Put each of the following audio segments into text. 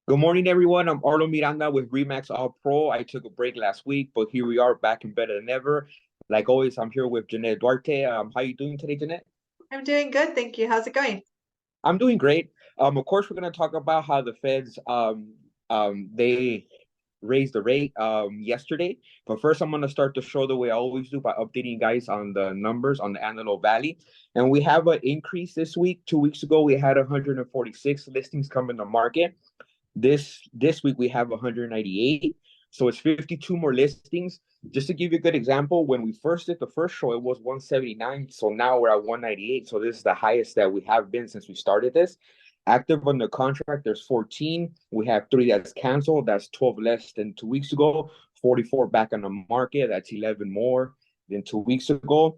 Good morning, everyone. I'm Arlo Miranda with Remax All Pro. I took a break last week, but here we are back and better than ever. Like always, I'm here with Jeanette Duarte. How you doing today, Jeanette? I'm doing good, thank you. How's it going? I'm doing great. Of course, we're going to talk about how the Feds they raised the rate yesterday. But first, I'm going to start the show the way I always do by updating you guys on the numbers on the Antelope Valley. And we have an increase this week. 2 weeks ago, we had 146 listings come in the market. This week we have 198, so it's 52 more listings. Just to give you a good example, when we first did the first show, it was 179, so now we're at 198. So this is the highest that we have been since we started this. Active on the contract, there's 14. We have 3 that's canceled. That's 12 less than 2 weeks ago. 44 back on the market. That's 11 more than 2 weeks ago.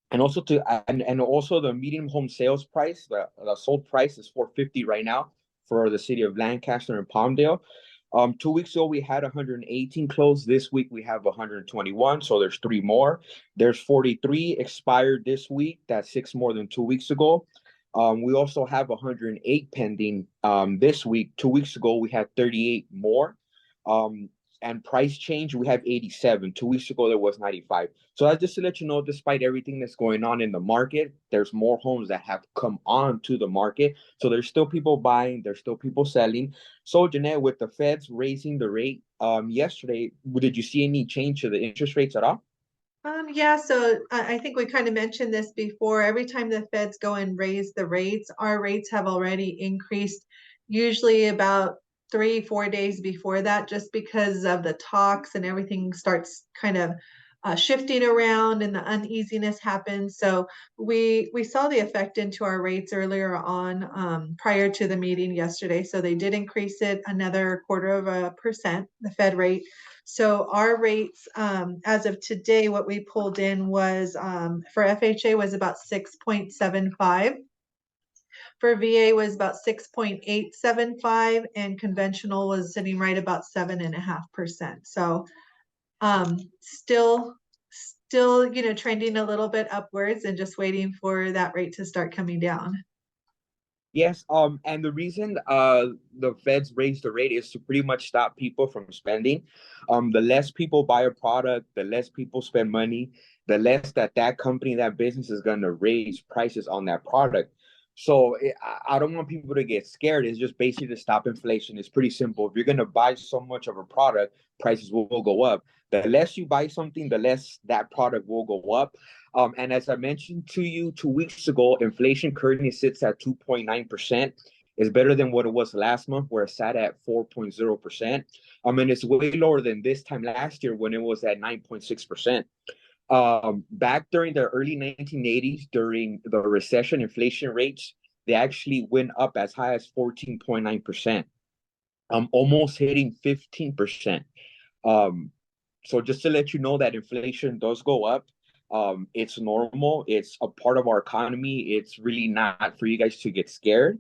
And also the median home sales price, the sold price is 450 right now for the city of Lancaster and Palmdale. 2 weeks ago we had 118 closed. This week we have 121, so there's 3 more. There's 43 expired this week. That's 6 more than 2 weeks ago. We also have 108 pending this week. 2 weeks ago we had 38 more. Um, and price change, we have 87. 2 weeks ago there was 95. So that's just to let you know, despite everything that's going on in the market, there's more homes that have come on to the market. So there's still people buying, there's still people selling. So Jeanette, with the Feds raising the rate yesterday, did you see any change to the interest rates at all? Yeah, so I think we kind of mentioned this before. Every time the feds go and raise the rates, our rates have already increased, usually about 3, 4 days before that, just because of the talks and everything starts kind of shifting around and the uneasiness happens. So we saw the effect into our rates earlier on, prior to the meeting yesterday. So they did increase it another 1/4%, the Fed rate. So our rates, as of today, what we pulled in was, for FHA was about 6.75. For VA was about 6.875, and conventional was sitting right about 7.5%. So still, trending a little bit upwards and just waiting for that rate to start coming down. Yes, and the reason the feds raised the rate is to pretty much stop people from spending. The less people buy a product, the less people spend money, the less that company, that business is going to raise prices on that product. So I don't want people to get scared. It's just basically to stop inflation. It's pretty simple. If you're going to buy so much of a product, prices will go up. The less you buy something, the less that product will go up. And as I mentioned to you 2 weeks ago, inflation currently sits at 2.9%. It's better than what it was last month, where it sat at 4.0%. And it's way lower than this time last year when it was at 9.6%. Back during the early 1980s, during the recession, inflation rates, they actually went up as high as 14.9%, almost hitting 15%. Um, so just to let you know that inflation does go up. It's normal. It's a part of our economy. It's really not for you guys to get scared.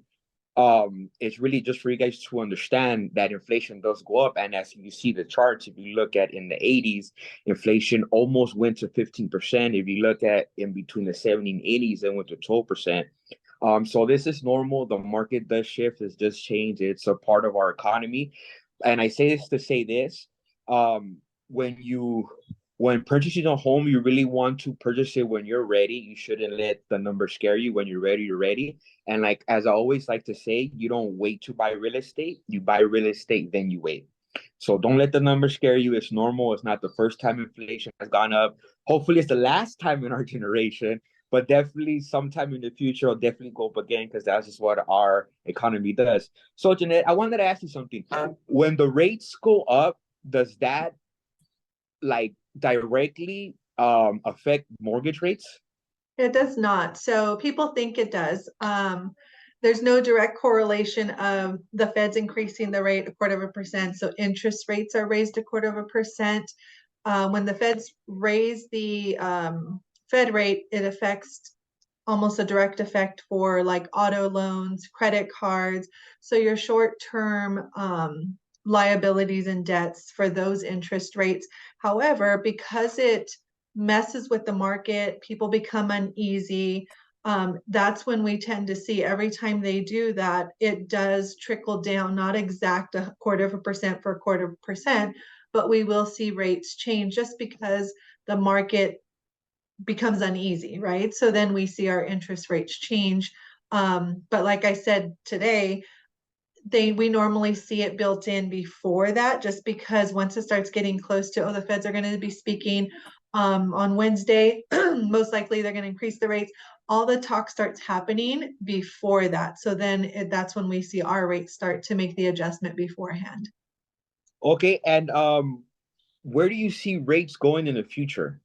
It's really just for you guys to understand that inflation does go up. And as you see the charts, if you look at in the 80s, inflation almost went to 15%. If you look at in between the 70s and 80s, it went to 12%. So this is normal. The market does shift. It's just changed. It's a part of our economy. And I say this to say this. Um, when you when purchasing a home, you really want to purchase it when you're ready. You shouldn't let the number scare you. When you're ready, you're ready. And like as I always like to say, you don't wait to buy real estate. You buy real estate, then you wait. So don't let the number scare you. It's normal. It's not the first time inflation has gone up. Hopefully, it's the last time in our generation, but definitely sometime in the future, it'll definitely go up again because that's just what our economy does. So, Jeanette, I wanted to ask you something. When the rates go up, does that like directly affect mortgage rates? It does not. So people think it does. There's no direct correlation of the Fed's increasing the rate 1/4%. So interest rates are raised 1/4%. When the Feds raise the Fed rate, it affects almost a direct effect for like auto loans, credit cards. So your short-term liabilities and debts for those interest rates. However, because it messes with the market, people become uneasy. that's when we tend to see every time they do that, it does trickle down, not exact a 1/4% for 1/4%, but we will see rates change just because the market becomes uneasy, right? So then we see our interest rates change. But like I said today, we normally see it built in before that, just because once it starts getting close to, oh, the feds are going to be speaking on Wednesday, most likely they're going to increase the rates. All the talk starts happening before that. So then that's when we see our rates start to make the adjustment beforehand. Okay, and where do you see rates going in the future?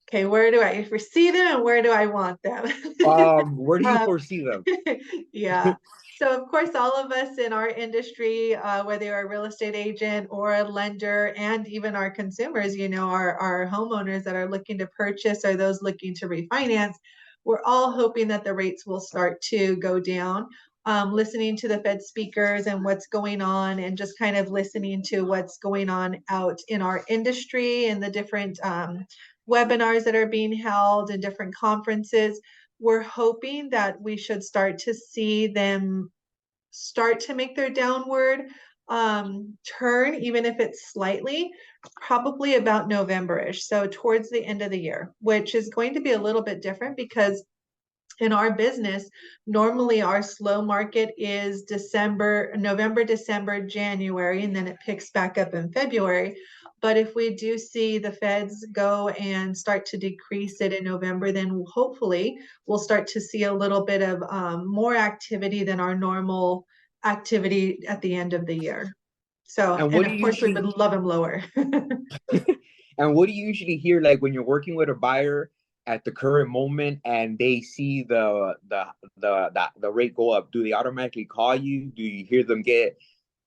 Okay, where do I foresee them and where do I want them? Where do you Um, foresee them? yeah. So of course, all of us in our industry, whether you're a real estate agent or a lender, and even our consumers, our homeowners that are looking to purchase or those looking to refinance, we're all hoping that the rates will start to go down. Listening to the Fed speakers and what's going on, and just kind of listening to what's going on out in our industry and the different webinars that are being held and different conferences, we're hoping that we should start to see them start to make their downward turn, even if it's slightly, probably about November-ish. So towards the end of the year, which is going to be a little bit different because in our business, normally our slow market is November, December, January, and then it picks back up in February. But if we do see the feds go and start to decrease it in November, then hopefully we'll start to see a little bit of more activity than our normal activity at the end of the year. So, And and what do of you course, we usually would love them lower. and what do you usually hear like when you're working with a buyer at the current moment and they see the rate go up? Do they automatically call you? Do you hear them get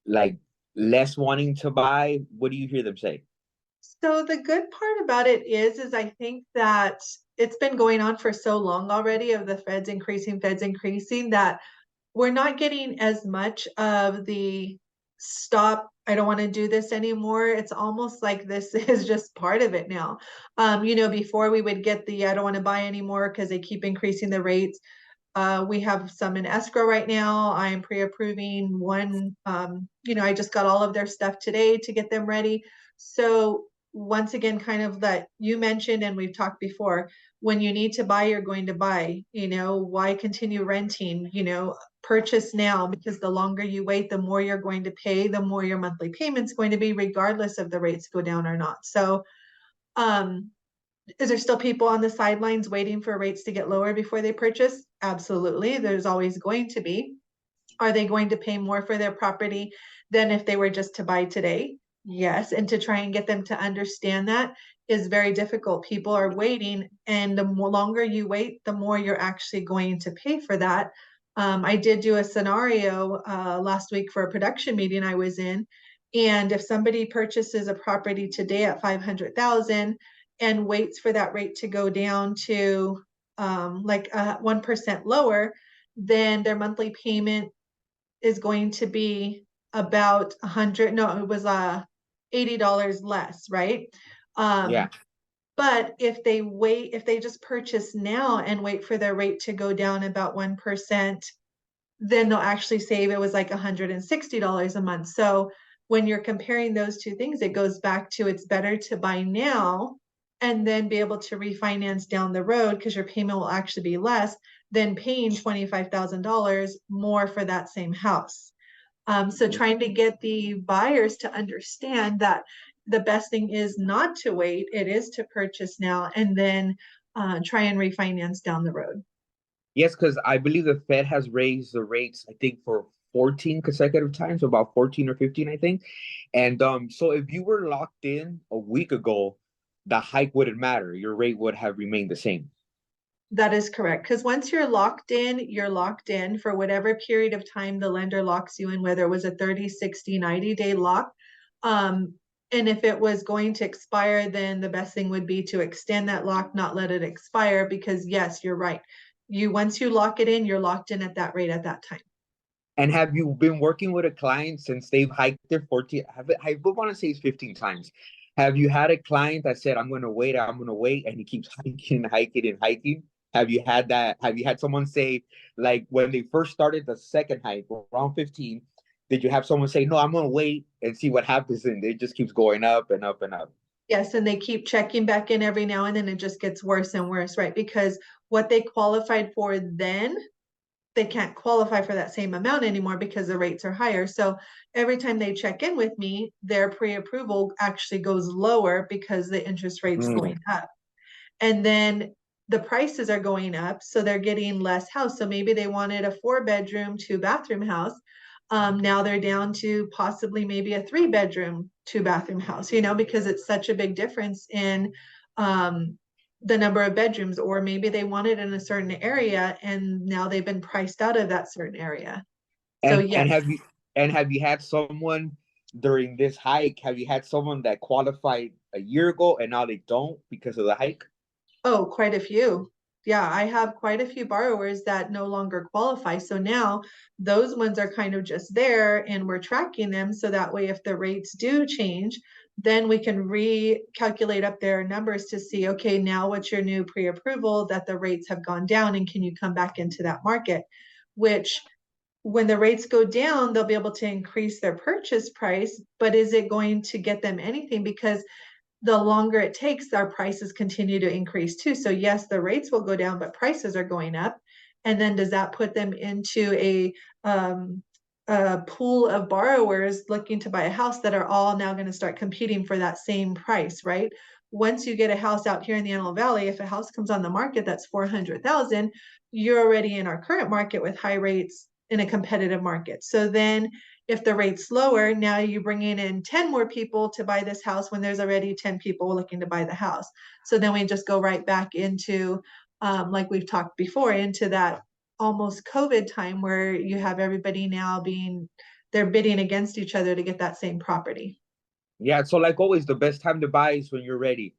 like less wanting to buy? What do you hear them say? So the good part about it is I think that it's been going on for so long already of the feds increasing, that we're not getting as much of the stop, I don't want to do this anymore. It's almost like this is just part of it now. Before we would get the I don't want to buy anymore because they keep increasing the rates. We have some in escrow right now. I am pre-approving one. I just got all of their stuff today to get them ready. So once again, kind of that you mentioned, and we've talked before, when you need to buy, you're going to buy. Why continue renting? Purchase now, because the longer you wait, the more you're going to pay, the more your monthly payment's going to be, regardless of the rates go down or not. So, um, is there still people on the sidelines waiting for rates to get lower before they purchase? Absolutely. There's always going to be. Are they going to pay more for their property than if they were just to buy today? Yes. And to try and get them to understand that is very difficult. People are waiting, and the longer you wait, the more you're actually going to pay for that. I did do a scenario last week for a production meeting I was in. And if somebody purchases a property today at 500,000 and waits for that rate to go down to 1% lower, then their monthly payment is going to be about 100, no, it was $80 less, right? Yeah. But if they just purchase now and wait for their rate to go down about 1%, then they'll actually save, it was like $160 a month. So when you're comparing those two things, it goes back to, it's better to buy now and then be able to refinance down the road, because your payment will actually be less than paying $25,000 more for that same house. So trying to get the buyers to understand that the best thing is not to wait, it is to purchase now and then try and refinance down the road. Yes, because I believe the Fed has raised the rates, I think, for 14 consecutive times, so about 14 or 15, I think. And so if you were locked in a week ago, the hike wouldn't matter. Your rate would have remained the same. That is correct. Because once you're locked in for whatever period of time the lender locks you in, whether it was a 30, 60, 90-day lock. And if it was going to expire, then the best thing would be to extend that lock, not let it expire, because yes, you're right. Once you lock it in, you're locked in at that rate at that time. And have you been working with a client since they've hiked their 14? I would want to say it's 15 times. Have you had a client that said, I'm going to wait, and he keeps hiking and hiking and hiking? Have you had that? Have you had someone say, like, when they first started the second hike around 15, did you have someone say, no, I'm gonna wait and see what happens, and it just keeps going up and up and up? Yes, and they keep checking back in every now and then. It just gets worse and worse, right? Because what they qualified for then, they can't qualify for that same amount anymore because the rates are higher. So every time they check in with me, their pre-approval actually goes lower because the interest rate's Mm. going up. And then the prices are going up, so they're getting less house. So maybe they wanted a 4 bedroom, 2 bathroom house. Now they're down to possibly maybe a 3 bedroom, 2 bathroom house, because it's such a big difference in the number of bedrooms, or maybe they want it in a certain area and now they've been priced out of that certain area. So And yes. have you had someone during this hike? Have you had someone that qualified a year ago and now they don't because of the hike? Oh, quite a few. Yeah, I have quite a few borrowers that no longer qualify. So now those ones are kind of just there and we're tracking them. So that way, if the rates do change, then we can recalculate up their numbers to see, okay, now what's your new pre-approval that the rates have gone down and can you come back into that market? Which when the rates go down, they'll be able to increase their purchase price, but is it going to get them anything? Because the longer it takes, our prices continue to increase too. So yes, the rates will go down, but prices are going up. And then does that put them into a pool of borrowers looking to buy a house that are all now going to start competing for that same price, right? Once you get a house out here in the Antelope Valley, if a house comes on the market that's 400,000, you're already in our current market with high rates in a competitive market. So then if the rate's lower, now you're bringing in 10 more people to buy this house when there's already 10 people looking to buy the house. So then we just go right back into, like we've talked before, into that almost COVID time where you have everybody now they're bidding against each other to get that same property Yeah, so like always, the best time to buy is when you're ready.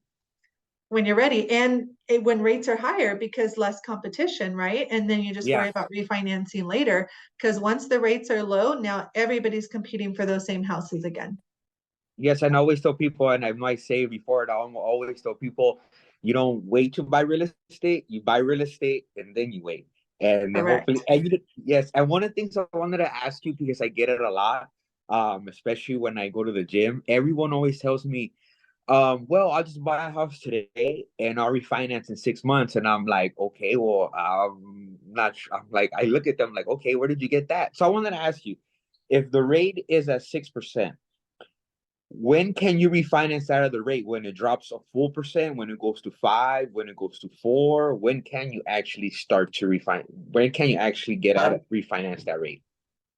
when you're ready. And when rates are higher because less competition, right? And then you just Yeah. worry about refinancing later because once the rates are low, now everybody's competing for those same houses again. Yes, and I always tell people, and I might say it before, and I always tell people, you don't wait to buy real estate. You buy real estate, and then you wait, and then hopefully, Correct. yes. And one of the things I wanted to ask you because I get it a lot, especially when I go to the gym. Everyone always tells me, well, I'll just buy a house today and I'll refinance in 6 months. And I'm like, okay, well, I'm not sure. I'm like, I look at them like, okay, where did you get that? So I wanted to ask you, if the rate is at 6%, when can you refinance out of the rate? When it drops a full percent, when it goes to 5, when it goes to 4, when can you actually start to refine? When can you actually get out of refinance that rate?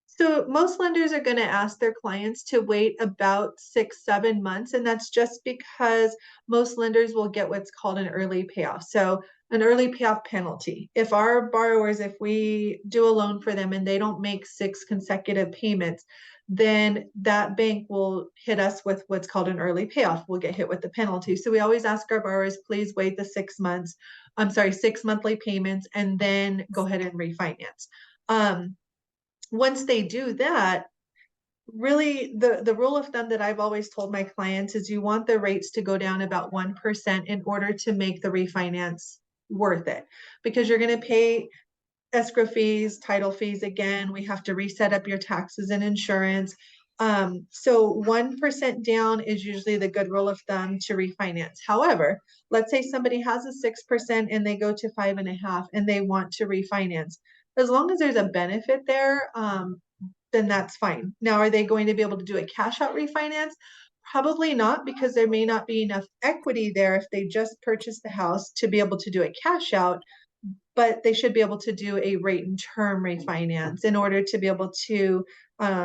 So most lenders are going to ask their clients to wait about 6, 7 months. And that's just because most lenders will get what's called an early payoff. So an early payoff penalty. If our borrowers, if we do a loan for them and they don't make 6 consecutive payments, then that bank will hit us with what's called an early payoff. We'll get hit with the penalty. So we always ask our borrowers, please wait the 6 months, 6 monthly payments, and then go ahead and refinance. Once they do that, really the rule of thumb that I've always told my clients is you want the rates to go down about 1% in order to make the refinance worth it, because you're going to pay escrow fees, title fees again. We have to reset up your taxes and insurance. So 1% down is usually the good rule of thumb to refinance. However, let's say somebody has a 6% and they go to 5.5 and they want to refinance. As long as there's a benefit there, then that's fine. Now, are they going to be able to do a cash out refinance? Probably not, because there may not be enough equity there if they just purchased the house to be able to do a cash out, but they should be able to do a rate and term refinance in order to be able to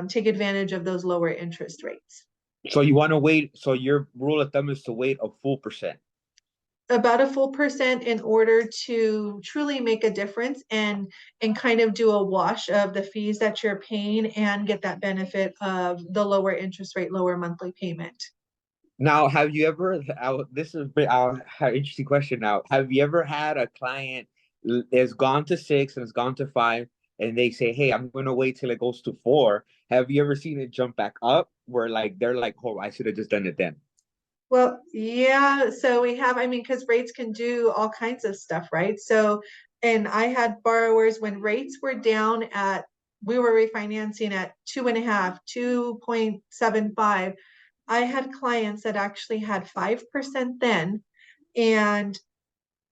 take advantage of those lower interest rates. So you want to wait. So your rule of thumb is to wait a full percent. About a full percent in order to truly make a difference and kind of do a wash of the fees that you're paying and get that benefit of the lower interest rate, lower monthly payment. Now, have you ever? This is an interesting question. Now, have you ever had a client has gone to 6 and has gone to 5, and they say, "Hey, I'm going to wait till it goes to 4." Have you ever seen it jump back up? Where like they're like, "Oh, I should have just done it then." Well, yeah, so we have, I mean, because rates can do all kinds of stuff, right? So And I had borrowers when rates were down at, we were refinancing at 2.5, 2.75. I had clients that actually had 5% then. And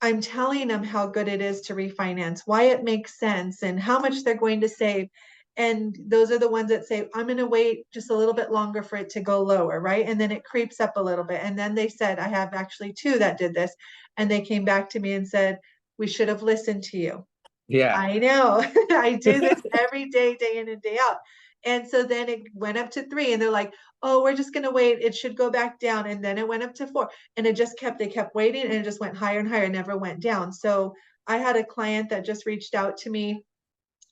I'm telling them how good it is to refinance, why it makes sense, and how much they're going to save. And those are the ones that say, I'm going to wait just a little bit longer for it to go lower, right? And then it creeps up a little bit. And then they said, I have actually two that did this. And they came back to me and said, we should have listened to you. Yeah. I know. I do this every day, day in and day out. And so then it went up to 3 and they're like, oh, we're just going to wait. It should go back down. And then it went up to 4 and it just kept, they kept waiting and it just went higher and higher, never went down. So I had a client that just reached out to me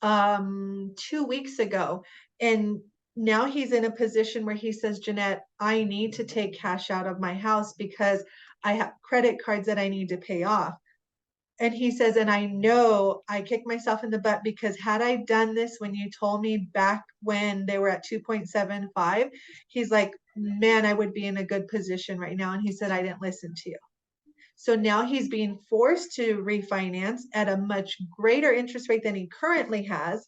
2 weeks ago, and now he's in a position where he says, Jeanette, I need to take cash out of my house because I have credit cards that I need to pay off. And he says, and I know I kicked myself in the butt because had I done this when you told me back when they were at 2.75, he's like, man, I would be in a good position right now. And he said, I didn't listen to you. So now he's being forced to refinance at a much greater interest rate than he currently has.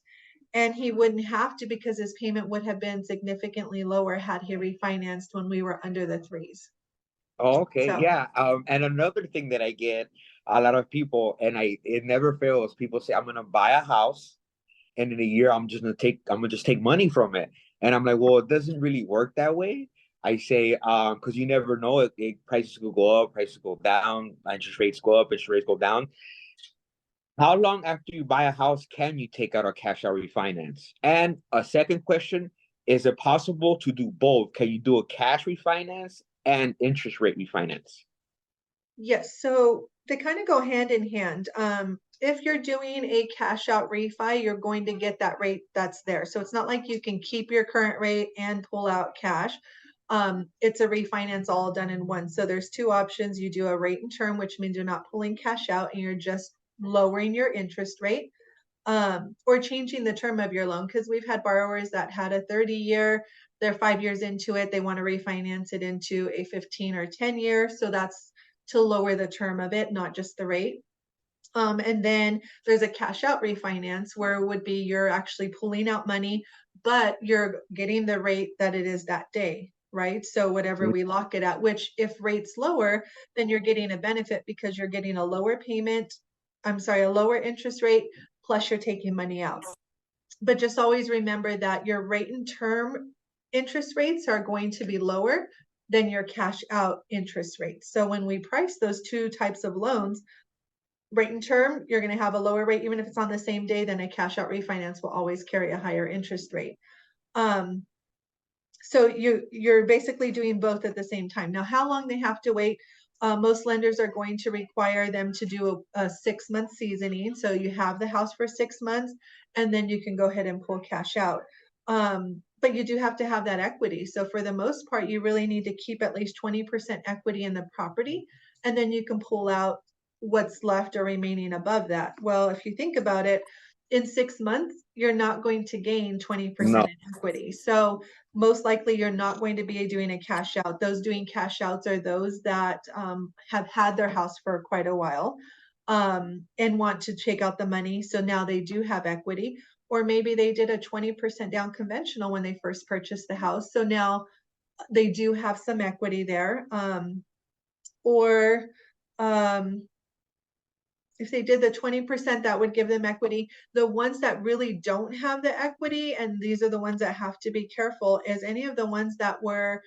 And he wouldn't have to because his payment would have been significantly lower had he refinanced when we were under the threes. Oh, okay, So yeah. And another thing that I get a lot of people, and it never fails. People say, "I'm gonna buy a house, and in a year, I'm gonna just take money from it." And I'm like, well, it doesn't really work that way. I say, because you never know, prices could go up, prices go down, interest rates go up, interest rates go down. How long after you buy a house can you take out a cash out refinance? And a second question, is it possible to do both? Can you do a cash refinance and interest rate refinance? yes, so they kind of go hand in hand. If you're doing a cash out refi, you're going to get that rate that's there. So it's not like you can keep your current rate and pull out cash. It's a refinance all done in one. So there's two options. You do a rate and term, which means you're not pulling cash out and you're just lowering your interest rate, or changing the term of your loan. Because we've had borrowers that had a 30-year, they're 5 years into it, they want to refinance it into a 15 or 10-year. So that's to lower the term of it, not just the rate. And then there's a cash out refinance where it would be you're actually pulling out money, but you're getting the rate that it is that day, right? So whatever we lock it at, which if rates lower, then you're getting a benefit because you're getting a lower payment. I'm sorry, a lower interest rate, plus you're taking money out. But just always remember that your rate and term interest rates are going to be lower than your cash out interest rates. So when we price those two types of loans, rate and term, you're going to have a lower rate, even if it's on the same day, then a cash out refinance will always carry a higher interest rate. Um, so you're basically doing both at the same time. Now, how long they have to wait? Most lenders are going to require them to do a 6-month seasoning. So you have the house for 6 months, and then you can go ahead and pull cash out. But you do have to have that equity. So for the most part, you really need to keep at least 20% equity in the property, and then you can pull out what's left or remaining above that. Well, if you think about it, in 6 months, you're not going to gain 20% No. in equity. So most likely you're not going to be doing a cash out. Those doing cash outs are those that have had their house for quite a while, and want to take out the money. So now they do have equity. Or maybe they did a 20% down conventional when they first purchased the house. So now they do have some equity there. Or um, if they did the 20%, that would give them equity. The ones that really don't have the equity, and these are the ones that have to be careful, is any of the ones that were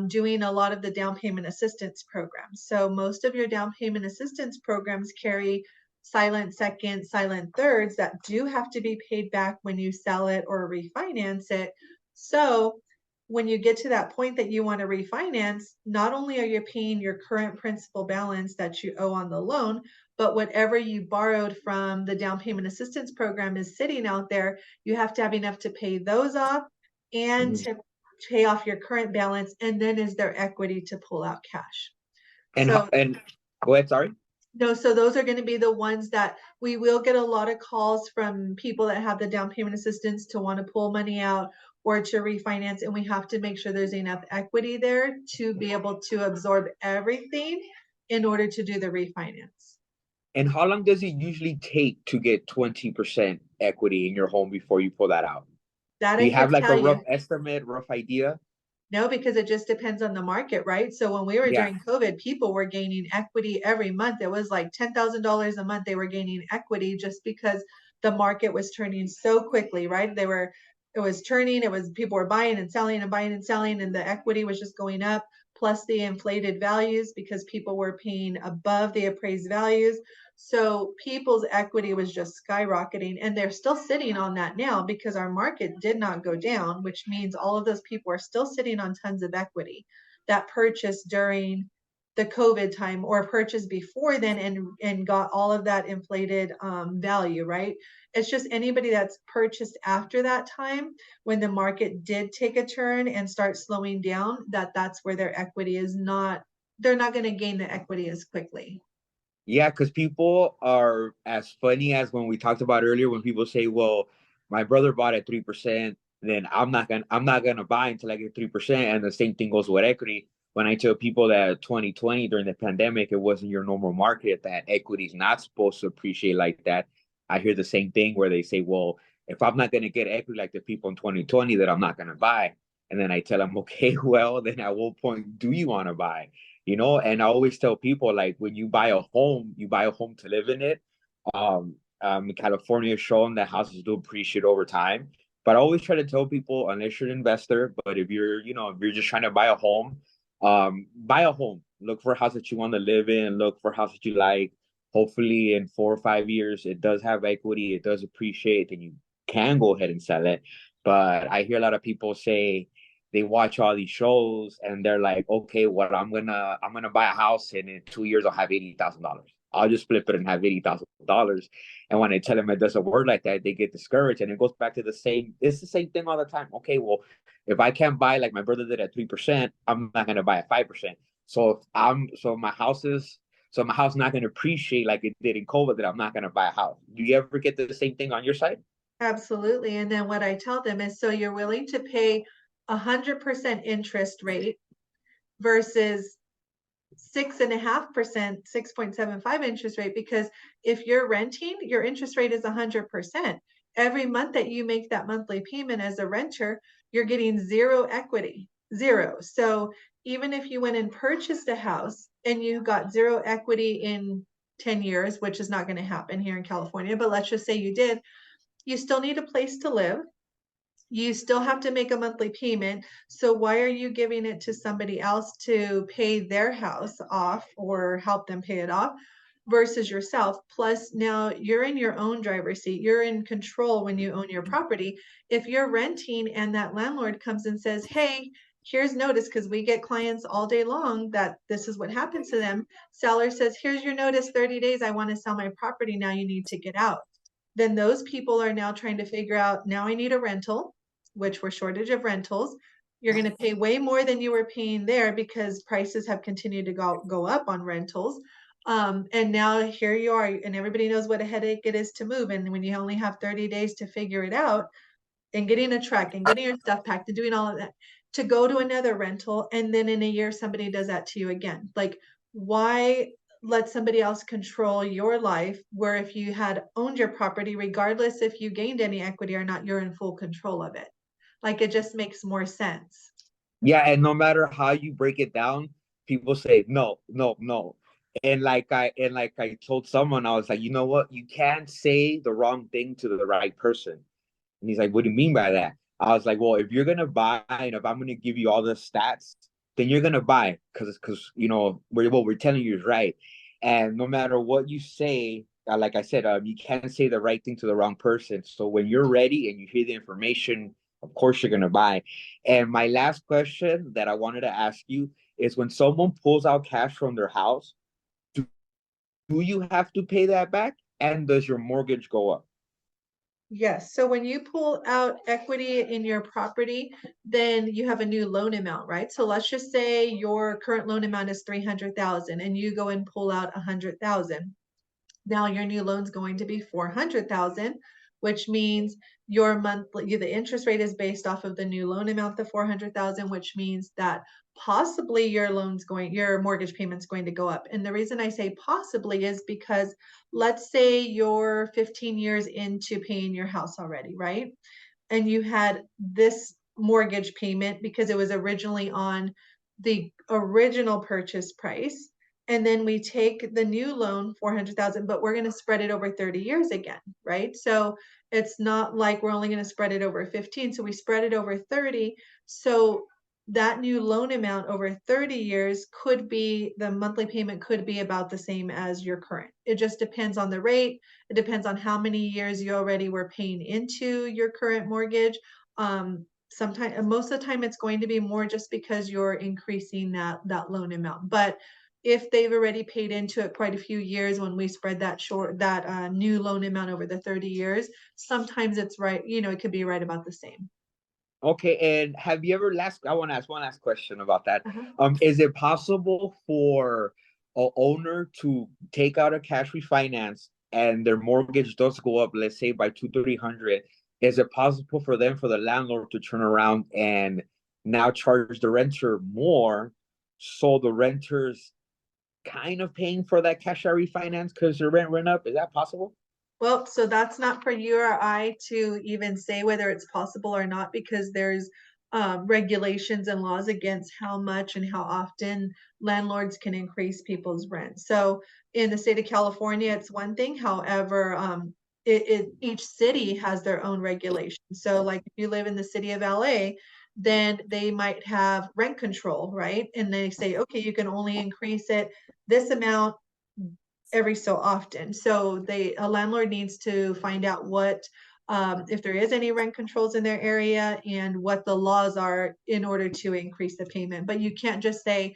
doing a lot of the down payment assistance programs. So most of your down payment assistance programs carry silent second, silent thirds that do have to be paid back when you sell it or refinance it. So when you get to that point that you want to refinance, not only are you paying your current principal balance that you owe on the loan, but whatever you borrowed from the down payment assistance program is sitting out there. You have to have enough to pay those off and Mhm. to pay off your current balance. And then is there equity to pull out cash? And So and go ahead, sorry. no, so those are going to be the ones that we will get a lot of calls from people that have the down payment assistance to want to pull money out or to refinance. And we have to make sure there's enough equity there to be able to absorb everything in order to do the refinance. And how long does it usually take to get 20% equity in your home before you pull that out? That Do I you have can't like a tell rough you. estimate, rough idea? No, because it just depends on the market, right? So when we were Yeah. during COVID, people were gaining equity every month. It was like $10,000 a month they were gaining equity just because the market was turning so quickly, right? It was turning, it was people were buying and selling and buying and selling, and the equity was just going up, plus the inflated values because people were paying above the appraised values. So people's equity was just skyrocketing, and they're still sitting on that now because our market did not go down, which means all of those people are still sitting on tons of equity that purchased during the COVID time or purchased before then and got all of that inflated value, right? It's just anybody that's purchased after that time when the market did take a turn and start slowing down, that's where their equity is not, they're not going to gain the equity as quickly. Yeah, because people are as funny as when we talked about earlier when people say, well, my brother bought at 3%, then I'm not gonna buy until I get 3%. And the same thing goes with equity. When I tell people that 2020 during the pandemic, it wasn't your normal market, that equity is not supposed to appreciate like that. I hear the same thing where they say, well, if I'm not gonna get equity like the people in 2020, that I'm not gonna buy. And then I tell them, okay, well, then at what point do you want to buy? And I always tell people, like, when you buy a home, you buy a home to live in it. California has shown that houses do appreciate over time. But I always try to tell people, unless you're an investor, but if you're just trying to buy a home. Look for a house that you want to live in. Look for a house that you like. Hopefully, in 4 or 5 years, it does have equity. It does appreciate, and you can go ahead and sell it. But I hear a lot of people say, they watch all these shows and they're like, okay, well, I'm gonna buy a house and in 2 years I'll have $80,000. I'll just flip it and have $80,000. And when I tell them it doesn't work like that, they get discouraged. And it goes back to it's the same thing all the time. Okay, well, if I can't buy like my brother did at 3%, I'm not gonna buy at 5%. So if I'm so my house not gonna appreciate like it did in COVID, that I'm not gonna buy a house. Do you ever get the same thing on your side? Absolutely. And then what I tell them is, so you're willing to pay 100% interest rate versus 6.5%, 6.75 interest rate, because if you're renting, your interest rate is 100%. Every month that you make that monthly payment as a renter, you're getting zero equity, zero. So even if you went and purchased a house and you got zero equity in 10 years, which is not going to happen here in California, but let's just say you did, you still need a place to live. You still have to make a monthly payment. So why are you giving it to somebody else to pay their house off or help them pay it off versus yourself? Plus, now you're in your own driver's seat. You're in control when you own your property. If you're renting and that landlord comes and says, hey, here's notice, because we get clients all day long that this is what happens to them. Seller says, here's your notice, 30 days. I want to sell my property. Now you need to get out. Then those people are now trying to figure out, now I need a rental, which we're shortage of rentals. You're going to pay way more than you were paying there because prices have continued to go up on rentals. And now here you are, and everybody knows what a headache it is to move. And when you only have 30 days to figure it out, and getting a truck and getting your stuff packed and doing all of that, to go to another rental, and then in a year somebody does that to you again. Like, why let somebody else control your life, where if you had owned your property, regardless if you gained any equity or not, you're in full control of it? Like, it just makes more sense. Yeah, and no matter how you break it down, people say no, no, no. And like I told someone, I was like, you know what? You can't say the wrong thing to the right person. And he's like, what do you mean by that? I was like, well, if you're gonna buy and if I'm gonna give you all the stats, then you're gonna buy because what we're telling you is right. And no matter what you say, like I said, you can't say the right thing to the wrong person. So when you're ready and you hear the information, of course you're gonna buy. And my last question that I wanted to ask you is, when someone pulls out cash from their house, do, do you have to pay that back? And does your mortgage go up? Yes. So when you pull out equity in your property, then you have a new loan amount, right? So let's just say your current loan amount is 300,000 and you go and pull out 100,000. Now your new loan's going to be 400,000, which means your monthly, the interest rate is based off of the new loan amount, the 400,000, which means that possibly your mortgage payment's going to go up. And the reason I say possibly is because let's say you're 15 years into paying your house already, right? And you had this mortgage payment because it was originally on the original purchase price. And then we take the new loan, 400,000, but we're going to spread it over 30 years again, right? So it's not like we're only going to spread it over 15. So we spread it over 30. So that new loan amount over 30 years could be, the monthly payment could be about the same as your current. It just depends on the rate. It depends on how many years you already were paying into your current mortgage. Sometimes, most of the time, it's going to be more just because you're increasing that loan amount. But if they've already paid into it quite a few years, when we spread that new loan amount over the 30 years, sometimes it's right. It could be right about the same. Okay, and have you ever I want to ask one last question about that. Uh-huh. Is it possible for a owner to take out a cash refinance and their mortgage does go up, let's say by 200-300? Is it possible for the landlord to turn around and now charge the renter more, so the renter's kind of paying for that cash out refinance because their rent went up? Is that possible? Well, so that's not for you or I to even say whether it's possible or not, because there's regulations and laws against how much and how often landlords can increase people's rent. So in the state of California, it's one thing. However, each city has their own regulations. So like if you live in the city of LA, then they might have rent control, right? And they say, okay, you can only increase it this amount every so often. So a landlord needs to find out if there is any rent controls in their area and what the laws are in order to increase the payment. But you can't just say,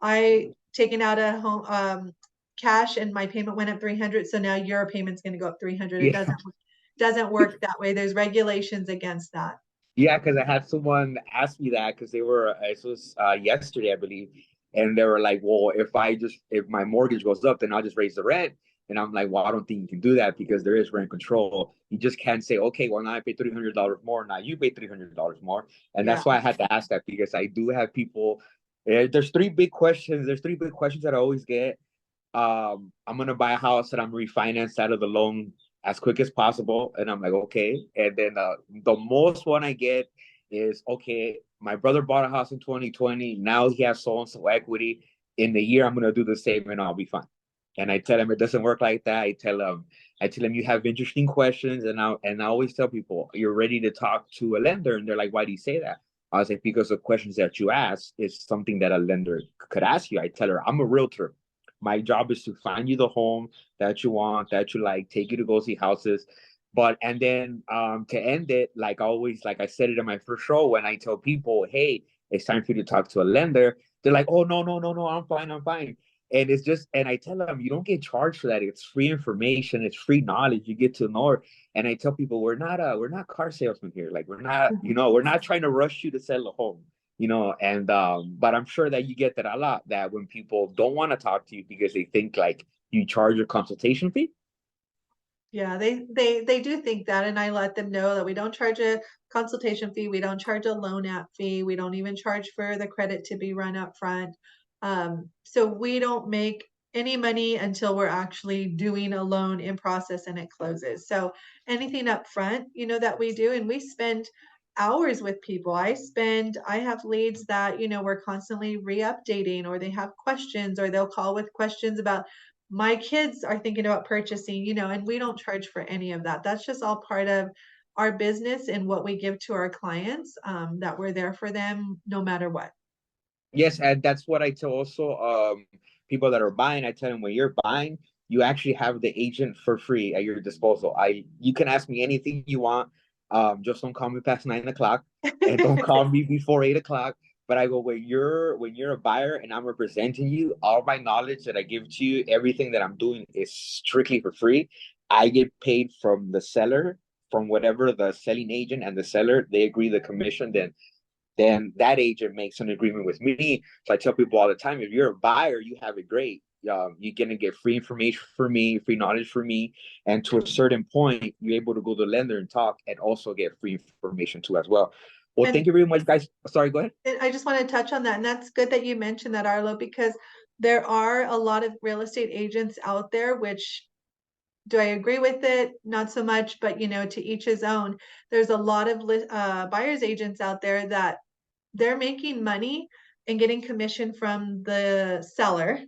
I taken out a home cash and my payment went up 300, so now your payment's going to go up 300. It Yeah. doesn't work that way. There's regulations against that. Yeah, because I had someone ask me that because it was yesterday, I believe, and they were like, "Well, if my mortgage goes up, then I'll just raise the rent." And I'm like, "Well, I don't think you can do that because there is rent control. You just can't say, okay, well now I pay $300 more, now you pay $300 more." And Yeah. that's why I had to ask that because I do have people. There's three big questions. There's three big questions that I always get. I'm gonna buy a house and I'm refinanced out of the loan as quick as possible. And I'm like, okay. And then the most one I get is, okay, my brother bought a house in 2020. Now he has so and so equity. In the year, I'm gonna do the same and I'll be fine. And I tell him it doesn't work like that. I tell him you have interesting questions, and I always tell people you're ready to talk to a lender, and they're like, why do you say that? I was like, because the questions that you ask is something that a lender could ask you. I tell her I'm a realtor. My job is to find you the home that you want, that you like, take you to go see houses. But and then to end it, like always, like I said it in my first show, when I tell people, hey, it's time for you to talk to a lender, they're like, oh no, no, no, no, I'm fine, I'm fine. And it's just, and I tell them, you don't get charged for that. It's free information, it's free knowledge. You get to know it. And I tell people, we're not car salesmen here. Like we're not trying to rush you to sell a home, and but I'm sure that you get that a lot, that when people don't want to talk to you because they think like you charge a consultation fee. Yeah, they do think that, and I let them know that we don't charge a consultation fee, we don't charge a loan app fee, we don't even charge for the credit to be run up front. So we don't make any money until we're actually doing a loan in process and it closes. So anything up front, that we do, and we spend hours with people. I have leads that, we're constantly re-updating, or they have questions, or they'll call with questions about my kids are thinking about purchasing, and we don't charge for any of that. That's just all part of our business and what we give to our clients, that we're there for them no matter what. Yes, and that's what I tell also people that are buying. I tell them, when you're buying, you actually have the agent for free at your disposal. You can ask me anything you want. Just don't call me past 9 o'clock, and don't call me before 8 o'clock. But I go, when you're a buyer and I'm representing you, all my knowledge that I give to you, everything that I'm doing is strictly for free. I get paid from the seller, from whatever the selling agent and the seller, they agree the commission, then that agent makes an agreement with me. So I tell people all the time, if you're a buyer, you have it great. you're gonna get free information for me, free knowledge for me, and to a certain point, you're able to go to the lender and talk, and also get free information too as well. Well, And thank you very much, guys. Sorry, go ahead. I just want to touch on that, and that's good that you mentioned that, Arlo, because there are a lot of real estate agents out there, which do I agree with it? Not so much, but to each his own. There's a lot of buyer's agents out there that they're making money and getting commission from the seller,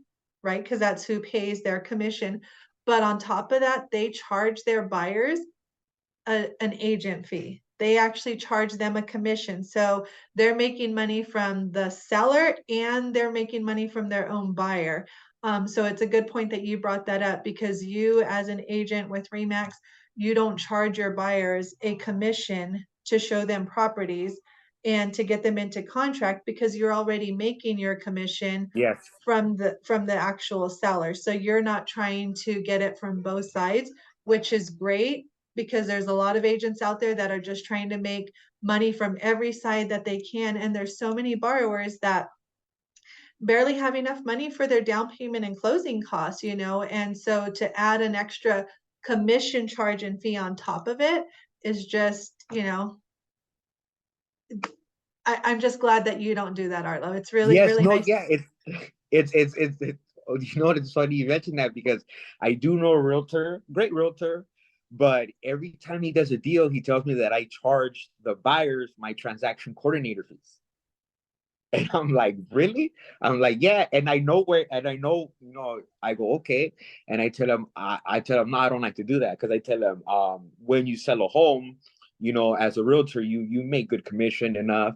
right? Because that's who pays their commission. But on top of that, they charge their buyers an agent fee. They actually charge them a commission. So they're making money from the seller and they're making money from their own buyer. So it's a good point that you brought that up, because you, as an agent with Remax, you don't charge your buyers a commission to show them properties and to get them into contract, because you're already making your commission Yes. from the actual seller. So you're not trying to get it from both sides, which is great, because there's a lot of agents out there that are just trying to make money from every side that they can. And there's so many borrowers that barely have enough money for their down payment and closing costs, and so to add an extra commission charge and fee on top of it is just, I'm just glad that you don't do that, Arlo. It's really, Yes, really no, nice. yeah, it's oh, it's funny you mentioned that, because I do know a realtor, great realtor, but every time he does a deal, he tells me that I charge the buyers my transaction coordinator fees. And I'm like, really? I'm like, yeah. And I know I go, okay. And I tell him, I tell him, no, I don't like to do that. Cause I tell him, when you sell a home, as a realtor, you make good commission enough.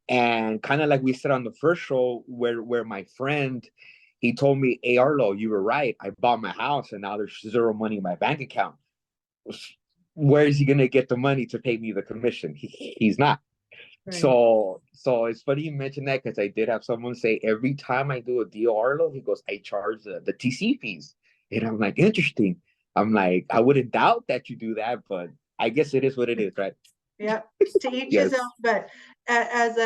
And kind of like we said on the first show, where my friend, he told me, hey, Arlo, you were right. I bought my house and now there's zero money in my bank account. Where is he going to get the money to pay me the commission? He's not. Right. So it's funny you mentioned that, because I did have someone say every time I do a deal, Arlo, he goes, I charge the TC fees. And I'm like, interesting. I'm like, I wouldn't doubt that you do that, but I guess it is what it is, right? Yeah, to each Yes. his own, but as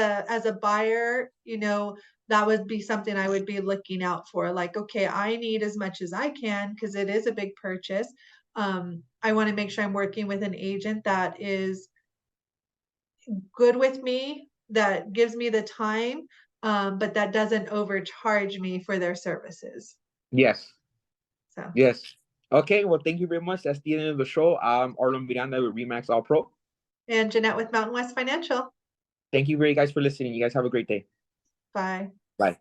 a buyer, that would be something I would be looking out for. Like, okay, I need as much as I can because it is a big purchase. I want to make sure I'm working with an agent that is good with me, that gives me the time, but that doesn't overcharge me for their services. Yes. So, Yes. Okay, well, thank you very much. That's the end of the show. Arlo Miranda with Remax All Pro. and Jeanette with Mountain West Financial. Thank you very guys for listening. You guys have a great day. Bye. Bye.